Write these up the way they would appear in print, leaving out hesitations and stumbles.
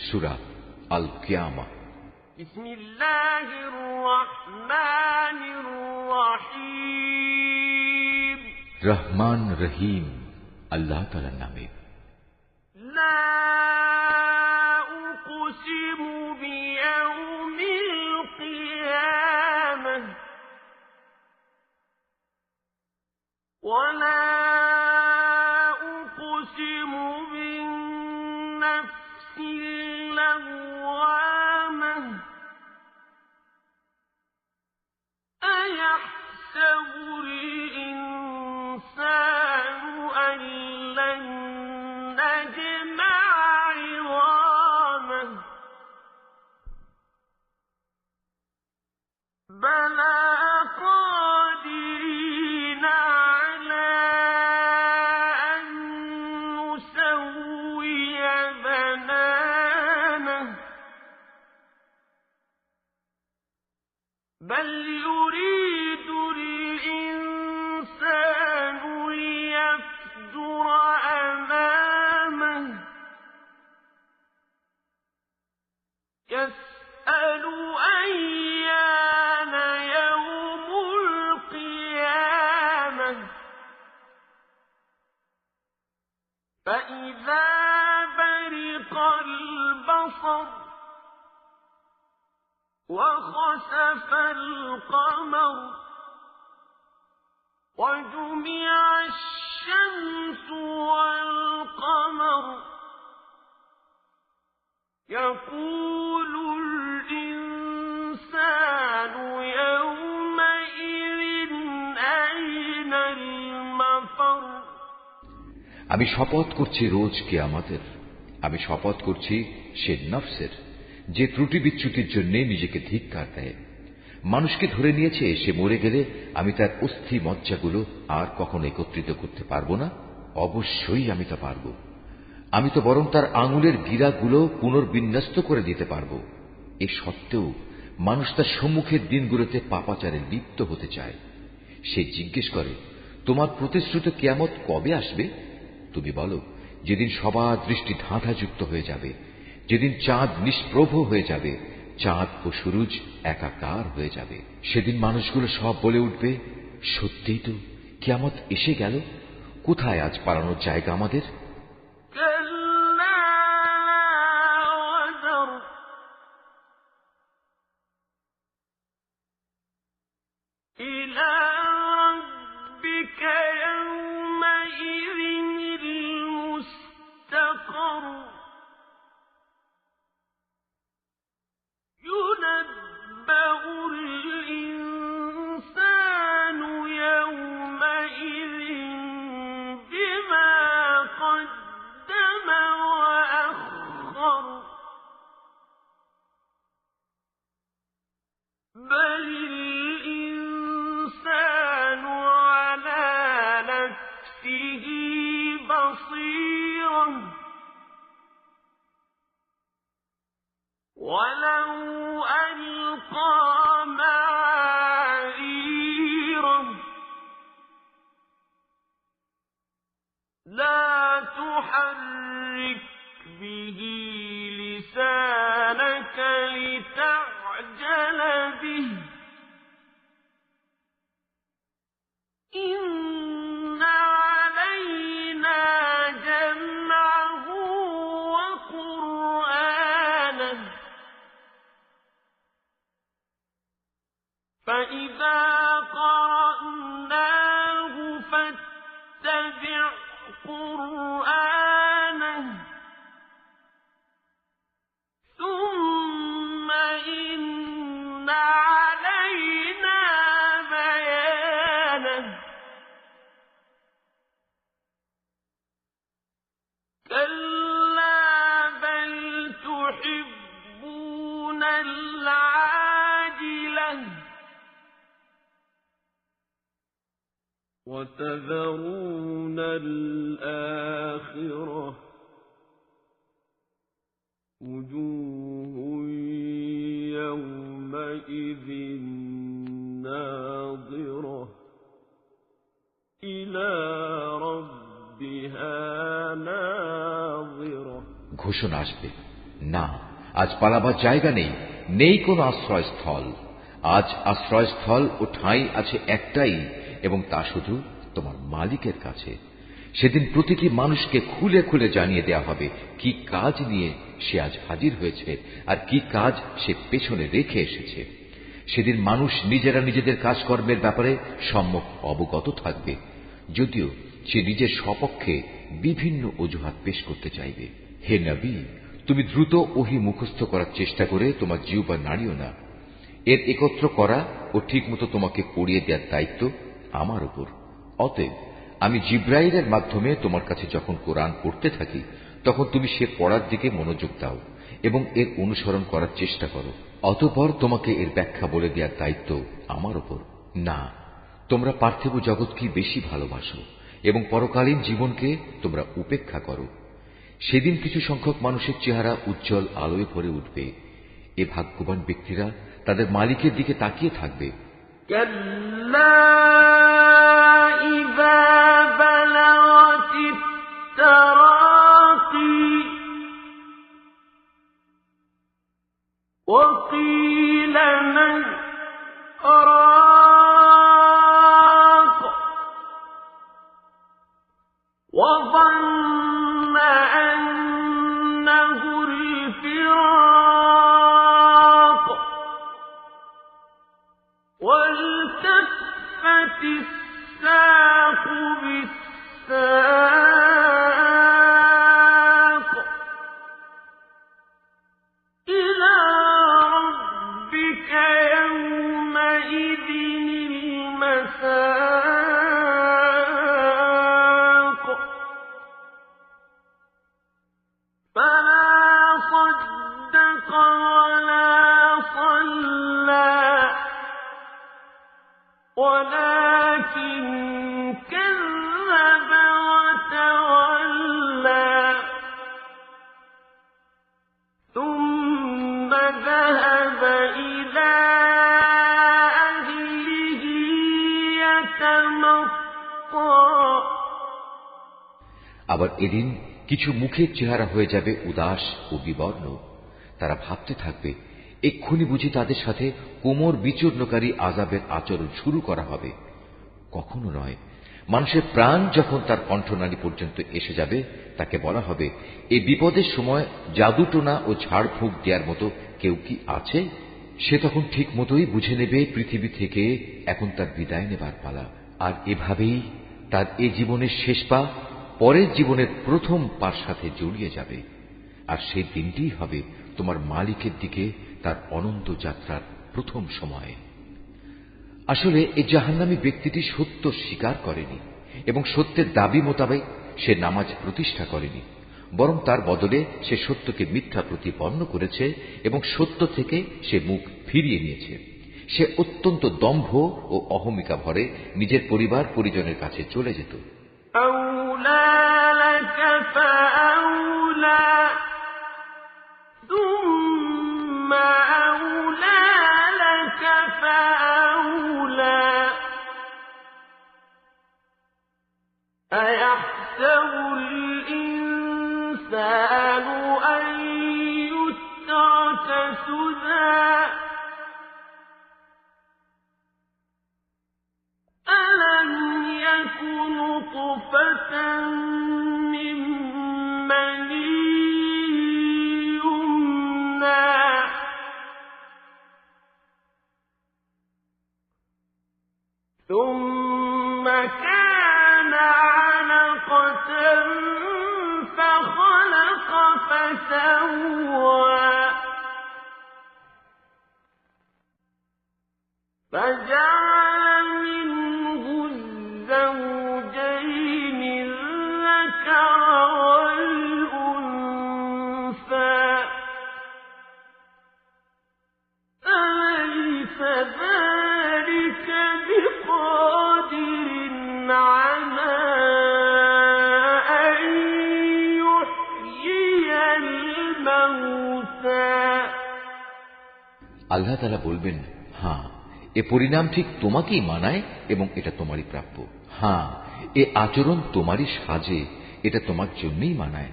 সূরা আল কিয়ামা। বিসমিল্লাহির রহমানির রহিম। রহমান রহিম আল্লাহ তাআলার নামে। লা উকসিমু বিয়াউমিল কিয়ামাহ ওয়া লা উকসিমু বিন-নাফসিল লাওয়ামাহ আয়াহসাবুল ইনসানু আন লান নাজমা'a 'idhamah বালা কাদিরিনা আলা আন নুসাউইয়া বানানাহ বাল ইউরিদুল ইনসানু লিয়াফজুরা আমামাহ ইয়াসআলু আইয়ানা ইয়াউমুল কিয়ামাহ ফাইযা বারিকাল বাসর وخسف القمر وجمع الشمس والقمر يقول الإنسان يومئذ أين المفر আমি শপথ করছি রোজ কিয়ামতের, আমি শপথ করছি সে নফসের যে ত্রুটি বিচ্যুতির জন্য নিজেকে ধিক্কার দেয়। মানুষকে ধরে নিয়েছে, সে মরে গেলে আমি তার অস্থি মজ্জাগুলো আর কখনো একত্রিত করতে পারবো না। অবশ্যই আমি তা পারব। আমি তো বরং তার আঙুলের গিরাগুলো পুনর্বিন্যস্ত করে দিতে পারব। এ সত্ত্বেও মানুষ তার সম্মুখের দিনগুলোতে পাপাচারে লিপ্ত হতে চায়। সে জিজ্ঞেস করে, তোমার প্রতিশ্রুত কিয়ামত কবে আসবে? তুমি বলো, যেদিন সবার দৃষ্টি ধাঁধাযুক্ত হয়ে যাবে, যেদিন চাঁদ নিষ্প্রভ হয়ে যাবে, চাঁদ ও সূরজ একাকার হয়ে যাবে। সেদিন মানুষগুলো সব বলে উঠবে, সত্যিই তো কিয়ামত এসে গেল। কোথায় আজ পালানোর জায়গা আমাদের? ينبأ الإنسان يومئذ بما قدم وأخر بل الإنسان على نفسه بصيرة ولو ألقى معاذيره لا تحرك به لسانك لتعجل به إن علينا جمعه وقرآنه فإذا قرأناه فاتبع قرآنه ثم إن علينا بيانه كلا بل تحبون العاجلة وتذرون الآخرة وجوه يومئذ ناظرة إلى ربها ناظرة ঘোষণা আসবে, না, আজ পালাবার জায়গা নেই, নেই কোনো আশ্রয়স্থল। আজ আশ্রয়স্থল ও ঠাঁই আছে একটাই, এবং তা শুধু তোমার মালিকের কাছে। সেদিন প্রতিটি মানুষকে খুলে খুলে জানিয়ে দেয়া হবে কি কাজ নিয়ে সে আজ হাজির হয়েছে আর কি কাজ সে পেছনে রেখে এসেছে। সেদিন মানুষ নিজেরা নিজেদের কাজকর্মের ব্যাপারে সম্যক অবগত থাকবে, যদিও সে নিজের সপক্ষে বিভিন্ন অজুহাত পেশ করতে চাইবে। হে নবী, তুমি দ্রুত ওহী মুখস্থ করার চেষ্টা করে তোমার জিহ্বা নাড়িও না। এর একত্র করা ও ঠিকমতো তোমাকে পড়িয়ে দেওয়ার দায়িত্ব আমার উপর। অতএব আমি জিব্রাইলের মাধ্যমে তোমার কাছে যখন কোরআন পড়তে থাকি, তখন তুমি সে পড়ার দিকে মনোযোগ দাও এবং এর অনুসরণ করার চেষ্টা করো। অতঃপর তোমাকে এর ব্যাখ্যা বলে দেওয়ার দায়িত্ব আমার উপর। না, তোমরা পার্থিব জগৎকে বেশি ভালোবাসো এবং পরকালীন জীবনকে তোমরা উপেক্ষা করো। সেদিন কিছু সংখ্যক মানুষের চেহারা উজ্জ্বল আলোয় ভরে উঠবে। এ ভাগ্যবান ব্যক্তিরা তাদের মালিকের দিকে তাকিয়ে থাকবে। وقيل من راق وظن أنه الفراق والتفت الساق بالساق إلى ربك يومئذ المساق فلا صدق ولا صلى ولكن كذب وتولى ثم ذهب إلى أهله يتمطى আবার এদিন কিছু মুখের চেহারা হয়ে যাবে উদাস ও বিবর্ণ। তারা ভাবতে থাকবে, এক্ষুনি বুঝি তাদের সাথে কোমর বিচূর্ণকারী আযাবের আচরণ শুরু করা হবে। কখনো নয়। মানুষের প্রাণ যখন তার কণ্ঠনালী পর্যন্ত এসে যাবে, তাকে বলা হবে, এই বিপদের সময় জাদুটোনা ও ঝাড়ফুঁক দেওয়ার মতো কেউ কি আছে? সে তখন ঠিক মতোই বুঝে নেবে পৃথিবী থেকে এখন তার বিদায় নেবার পালা। আর এভাবেই তার এ জীবনের শেষ পা পরের জীবনের প্রথম পার সাথে জড়িয়ে যাবে। আর সেই দিনটিই হবে তোমার মালিকের দিকে তার অনন্ত যাত্রার প্রথম সময়। আসলে এই জাহান্নামী ব্যক্তিটি সত্য স্বীকার করেনি এবং সত্যের দাবি মোতাবেক সে নামাজ প্রতিষ্ঠা করেনি, বরং তার বদলে সে সত্যকে মিথ্যা প্রতিপন্ন করেছে এবং সত্য থেকে সে মুখ ফিরিয়ে নিয়েছে। সে অত্যন্ত দম্ভ ও অহমিকা ভরে নিজের পরিবার পরিজনের কাছে চলে যেত। أولى لك فأولى ثم أولى لك فأولى أيحسب الإنسان أن يترك سدى ألم يكن نطفة من مني يمنى ثم كان علقة فخلق فسوى فجعل منه الزوجين الذكر والأنثى أليس ذلك بقادر على أن يحيي الموتى আল্লাহ তাআলা বলবেন, হ্যাঁ, এ পরিণাম ঠিক তোমাকেই মানায় এবং এটা তোমারই প্রাপ্য। হ্যাঁ, এ আচরণ তোমারই সাজে, এটা তোমার জন্যই মানায়।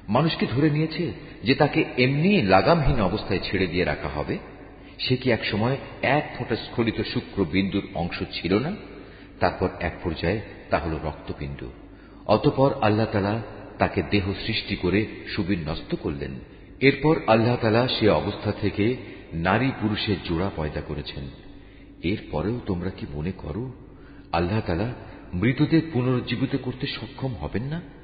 মানুষকে ধরে নিয়েছে যে তাকে এমনি লাগামহীন অবস্থায় ছেড়ে দিয়ে রাখা হবে। সে কি এক সময় এক ফোঁটা স্খলিত শুক্র বিন্দুর অংশ ছিল না? তারপর এক পর্যায়ে তা হল রক্তবিন্দু। অতঃপর আল্লাহ তাআলা তাকে দেহ সৃষ্টি করে সুবিন্যস্ত করলেন। এরপর আল্লাহ তাআলা সে অবস্থা থেকে নারী পুরুষের জোড়া পয়দা করেছেন। এরপরেও তোমরা কি মনে করো আল্লাহ তাআলা মৃতদের পুনরুজ্জীবিত করতে সক্ষম হবেন না?